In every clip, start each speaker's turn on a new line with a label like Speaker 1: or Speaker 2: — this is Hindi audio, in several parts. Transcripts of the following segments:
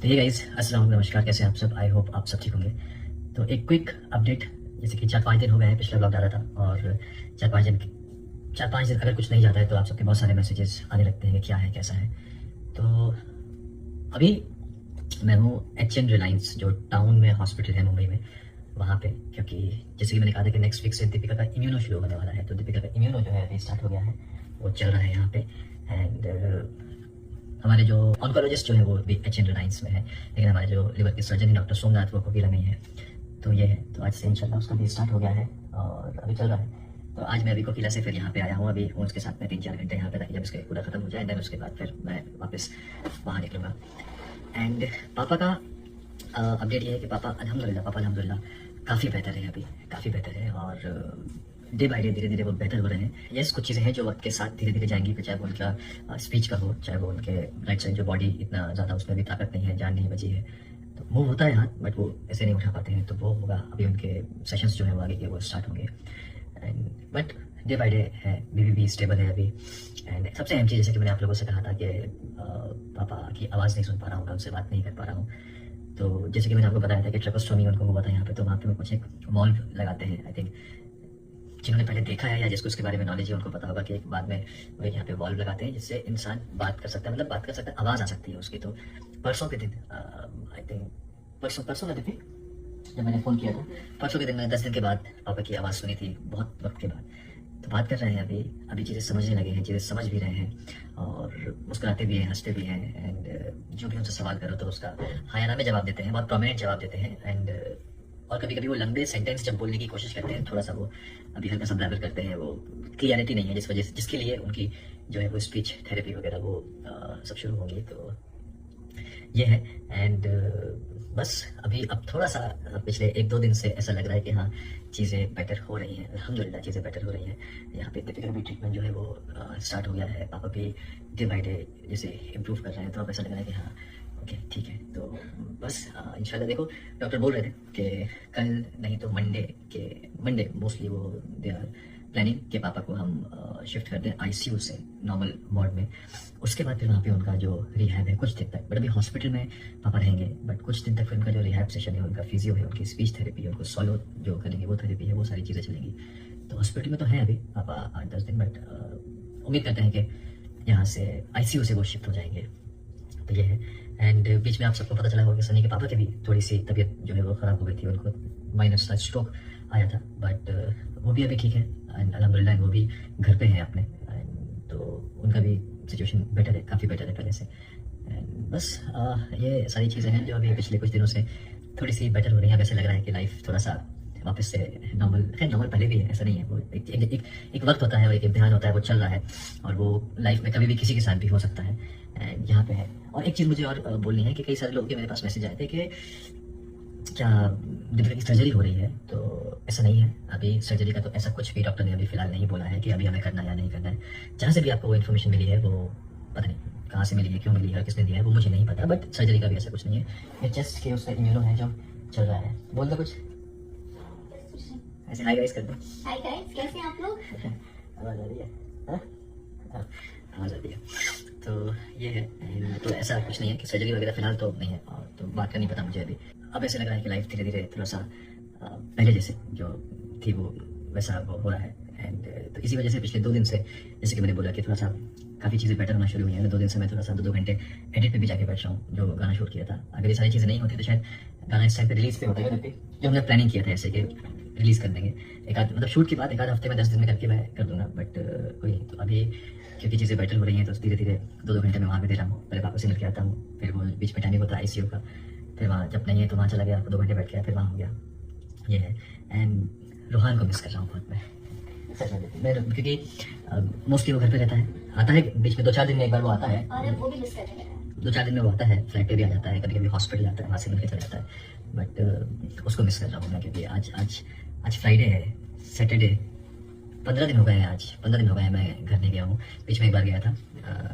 Speaker 1: तो ये गाइस अस्सलाम नमस्कार, कैसे हैं आप सब। आई होप आप सब ठीक होंगे। तो एक क्विक अपडेट, जैसे कि 4-5 दिन हो गए हैं पिछला ब्लॉग डाला था, और 4-5 दिन अगर कुछ नहीं जाता है तो आप सबके बहुत सारे मैसेजेस आने लगते हैं कि क्या है कैसा है। तो अभी मैं हूँ एच.एन. रिलायंस, जो टाउन में हॉस्पिटल है मुंबई में, वहाँ पे। क्योंकि जैसे कि मैंने कहा था कि नेक्स्ट वीक से दीपिका का इम्यूनो शुरू होने वाला है, तो दीपिका का इम्यूनो जो है अभी स्टार्ट हो गया है, वो चल रहा है यहाँ पे। एंड हमारे जो ऑन्कोलॉजिस्ट जो है वो भी एच.एन. रिलायंस में है, लेकिन हमारे जो लिवर के सर्जन है डॉक्टर सोमनाथ, वो कोकिला में ही है। तो ये है, तो आज से इंशाल्लाह उसका भी स्टार्ट हो गया है और अभी चल रहा है। तो आज मैं अभी कोकिला से फिर यहाँ पे आया हूँ, अभी हूँ उसके साथ में 3-4 घंटे यहाँ पे, ताकि जब इसका पूरा खत्म हो जाए देन उसके बाद फिर मैं वापस वहाँ निकलूँगा। एंड पापा का अपडेट ये है कि पापा अल्हम्दुलिल्लाह काफ़ी बेहतर है, अभी काफ़ी बेहतर है, और डे बाय डे धीरे धीरे वो बेहतर हो रहे हैं। यस, कुछ चीज़ें हैं जो वक्त के साथ धीरे धीरे जाएंगी, चाहे वो उनका स्पीच का हो, चाहे वो उनके राइट साइड जो बॉडी इतना ज़्यादा उसमें भी ताकत नहीं है, जान नहीं बची है, तो मूव होता है हाथ बट वो ऐसे नहीं उठा पाते हैं, तो वो होगा। अभी उनके सेशंस जो है वो आगे के वो स्टार्ट होंगे। And but day by day है, बीबी भी स्टेबल है अभी। एंड सबसे अहम चीज़, जैसे कि मैंने आप लोगों से कहा था कि पापा की आवाज़ नहीं सुन पा रहा हूँ, मैं उनसे बात नहीं कर पा रहा हूँ। तो जैसे कि मैंने आपको बताया था कि ट्रेकोस्टोमी उनको हुआ था यहाँ पे, तो वहाँ पे वो कुछ एक वॉल्व लगाते हैं। आई थिंक जिन्होंने पहले देखा है या जिसको उसके बारे में नॉलेज है उनको पता होगा कि एक बाद में वो यहाँ पे वॉल्व लगाते हैं जिससे इंसान बात कर सकता है, मतलब बात कर सकता है, आवाज़ आ सकती है उसकी। तो परसों के दिन आई थिंक परसों का दिन भी जब मैंने फ़ोन किया था, परसों के दिन मैंने 10 दिन के बाद पापा की आवाज़ सुनी थी, बहुत वक्त के बाद। तो बात कर रहे हैं अभी चीज़ें समझने लगे हैं, चीज़ें समझ भी रहे हैं और मुस्कुराते भी हैं, हंसते भी हैं। एंड जो भी उनसे सवाल करो तो उसका हाँ या ना में जवाब देते हैं, बहुत प्रोमिनेंट जवाब देते हैं। एंड और कभी कभी वो लंबे सेंटेंस जब बोलने की कोशिश करते हैं, थोड़ा सा वो अभी हल्का सा ब्लैबर करते हैं, वो क्लियरिटी नहीं है, जिस वजह से जिसके लिए उनकी जो है वो स्पीच थेरेपी वगैरह वो सब शुरू होंगी। तो ये है। एंड बस अब थोड़ा सा पिछले 1-2 दिन से ऐसा लग रहा है कि हाँ चीज़ें बेटर हो रही हैं, अल्हम्दुलिल्लाह चीज़ें बेटर हो रही हैं। यहाँ पे दीपिका भी ट्रीटमेंट जो है वो स्टार्ट हो गया है, पापा भी डे बाई डे जैसे इम्प्रूव कर रहे हैं, तो अब ऐसा लग रहा है कि हाँ ओके ठीक है। तो बस इंशाल्लाह, देखो डॉक्टर बोल रहे थे कि कल नहीं तो मंडे मोस्टली वो दे आर प्लानिंग कि पापा को हम शिफ्ट कर दें आईसीयू से नॉर्मल वार्ड में। उसके बाद फिर वहाँ पे उनका जो रिहैब है कुछ दिन तक, बट अभी हॉस्पिटल में पापा रहेंगे, बट कुछ दिन तक फिर उनका जो रिहैब सेशन है, उनका फिजियो है, उनकी स्पीच थेरेपी है, उनको सॉलो जो करेंगे वो थेरेपी है, वो सारी चीज़ें चलेंगी। तो हॉस्पिटल में तो है अभी पापा 8-10 दिन, बट उम्मीद करते हैं कि यहाँ से आईसीयू से वो शिफ्ट हो जाएंगे। तो ये है। एंड बीच में आप सबको पता चला होगा कि सनी के पापा की भी थोड़ी सी तबीयत जो है वो ख़राब हो गई थी, उनको माइनर सा स्ट्रोक आया था, बट वो भी अभी ठीक है एंड अल्हम्दुलिल्लाह वो भी घर पे हैं अपने। एंड तो उनका भी सिचुएशन बेटर है, काफ़ी बेटर है पहले से। एंड बस ये सारी चीज़ें हैं जो अभी पिछले कुछ दिनों से थोड़ी सी बेटर हो रही हैं। वैसे लग रहा है कि लाइफ थोड़ा सा वापस से नॉर्मल, खैर नॉर्मल पहले भी है, ऐसा नहीं है। वो एक वक्त होता है और एक इम्तिहान होता है, वो चल रहा है, और वो लाइफ में कभी भी किसी के साथ भी हो सकता है। एंड यहाँ पे है। और एक चीज़ मुझे और बोलनी है कि कई सारे लोगों के मेरे पास मैसेज आए थे कि क्या दीपिका की सर्जरी हो रही है, तो ऐसा नहीं है। अभी सर्जरी का तो ऐसा कुछ भी डॉक्टर ने अभी फिलहाल नहीं बोला है कि अभी हमें करना है या नहीं करना है। जहाँ से भी आपको वो इन्फॉर्मेशन मिली है, वो पता नहीं कहाँ से मिली है, क्यों मिली है, किसने दिया है, वो मुझे नहीं पता, बट सर्जरी का भी ऐसा कुछ नहीं है। ये जस्ट कि उसका इम्यूनो है जो चल रहा है। बोल दो कुछ ऐसे, हाय गाइस कर दो।
Speaker 2: हाय गाइस, कैसे हैं आप लोग?
Speaker 1: आवाज़ आ रही है? हाँ? हाँ, आवाज़ आ रही है। तो ये है। तो ऐसा कुछ नहीं है कि सर्जरी वगैरह फिलहाल तो नहीं है, और तो बात का नहीं पता मुझे अभी। अब ऐसे लग रहा है कि लाइफ धीरे धीरे थोड़ा सा पहले जैसे जो थी वो वैसा वो हो रहा है। एंड तो इसी वजह से पिछले 2 दिन से, जैसे कि मैंने बोला कि थोड़ा सा काफ़ी चीज़ें बेटर होना शुरू हुई हैं। 2 दिन से मैं थोड़ा सा 2-2 घंटे एडिट पे भी जाके बैठ रहा हूँ, जो गाना शूट किया था। अगर ये सारी चीज़ें नहीं होती तो शायद गाना इस टाइम पे रिलीज़ पे होता है, जो हमने प्लानिंग किया था ऐसे कि रिलीज़ कर देंगे एक आध, मतलब शूट के बाद 1-आध हफ्ते में 10 दिन में करके मैं कर दूंगा। बट कोई नहीं। तो अभी क्योंकि चीज़ें बेटर हो रही हैं तो धीरे धीरे 2-2 घंटे में वहाँ पे दे रहा हूँ। पहले पापा से मिल के आता हूँ, फिर वो बीच में टाइमिंग होता है आईसीयू का, फिर वहाँ जब नहीं है तो वहाँ चला गया, 2 घंटे बैठ गया, फिर वहाँ हो गया। ये है। एंड रोहान को मिस कर रहा हूँ बहुत मैं, क्योंकि मोस्टली वो घर पे रहता है, आता है बीच में 2-4 दिन में एक बार वो आता है,
Speaker 2: और अब वो भी मिस कर रहे हैं।
Speaker 1: 2-4 दिन में वो आता है, फ्लाइट पे भी आ जाता है, कभी कभी हॉस्पिटल आता है, वहाँ से मिल के चला जाता है। बट उसको मिस कर रहा हूँ मैं, क्योंकि आज फ्राइडे है, सैटरडे 15 दिन हो गए हैं, आज 15 दिन हो गए हैं मैं घर नहीं गया हूँ। बीच में एक बार गया था,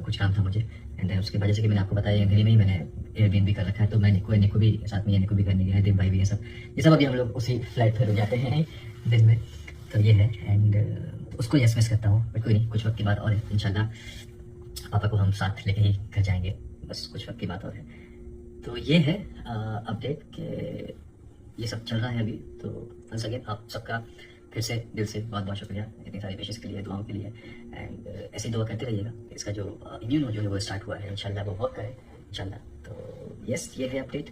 Speaker 1: कुछ काम था मुझे। एंड उसके बाद जैसे कि मैंने आपको बताया दिल्ली में ही मैंने एयरबीएनबी कर रखा है, तो मैं निको भी साथ में, निको भी घर नहीं गया है, दिल भाई भी है सब, ये सब अभी हम लोग उसी फ्लाइट पर रुक जाते हैं दिन में। तो ये है। एंड उसको यस मिस करता हूँ, बट कोई नहीं, कुछ वक्त की बात और है। इंशाल्लाह पापा को हम साथ लेके ही घर जाएंगे, बस कुछ वक्त की बात और है। तो ये है अपडेट के ये सब चल रहा है अभी। तो वंस अगेन आप सबका फिर से दिल से बहुत बहुत शुक्रिया इतनी सारी विशेष के लिए, दुआओं के लिए। एंड ऐसे ही दुआ करते रहिएगा। इसका जो इम्यून जो है वो स्टार्ट हुआ है, इंशाल्लाह वो वर्क करे इंशाल्लाह। तो यस, ये है अपडेट।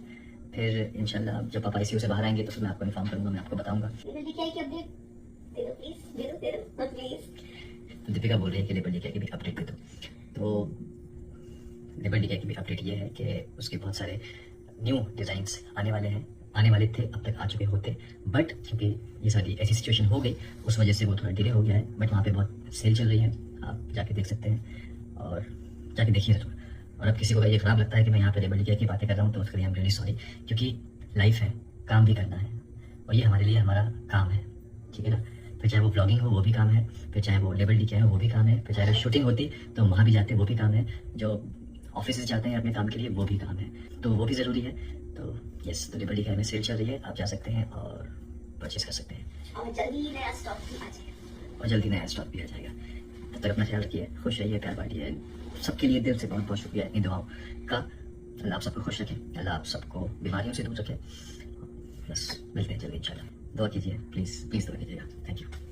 Speaker 1: फिर इंशाल्लाह जब आप ICU से बाहर आएंगे तो फिर मैं आपको इन्फॉर्म करूँगा, मैं आपको बताऊँगा।
Speaker 2: लेबर डी की अपडेट दे दो प्लीज, दे दो प्लीज।
Speaker 1: तो दीपिका बोल रही है कि लेबर डी की भी अपडेट दे दो। तो लेबर डी की भी अपडेट ये है कि उसके बहुत सारे न्यू डिज़ाइंस आने वाले हैं, आने वाले थे, अब तक आ चुके होते, बट क्योंकि ये सारी ऐसी सिचुएशन हो गई उस वजह से वो थोड़ा डिले हो गया है। बट वहाँ पे बहुत सेल चल रही है, आप जाके देख सकते हैं और जाके देखिए ज़रूर। और अब किसी को ये ख़राब लगता है कि मैं यहाँ पे लेबर डी की बातें कर रहा हूँ तो उसके लिए आई एम रियली सॉरी, क्योंकि लाइफ है, काम भी करना है और ये हमारे लिए हमारा काम है, ठीक है ना। फिर चाहे वो ब्लॉगिंग हो वो भी काम है, फिर चाहे वो लेबर डी के हो वो भी काम है, फिर चाहे शूटिंग होती तो वहाँ भी जाते वो भी काम है, जो ऑफिस जाते हैं अपने काम के लिए वो भी काम है, तो वो भी ज़रूरी है। तो यस, तो लेबर डी में सेल चल रही है, आप जा सकते हैं और परचेज कर सकते हैं।
Speaker 2: और जल्दी ही नया स्टॉक भी आ जाएगा।
Speaker 1: और जल्दी नया स्टॉक भी आ जाएगा। तब तक अपना ख्याल रखिए, खुश रहिए, प्यार बांटिए। सबके लिए दिल से बहुत बहुत शुक्रिया इन दुआओं का। अल्लाह आप सबको खुश रखे, अल्लाह आप सबको बीमारियों से दूर रखे। बस मिलते हैं जल्दी इंशाल्लाह। दुआ कीजिए, प्लीज़ प्लीज़ दुआ कीजिएगा। Thank you.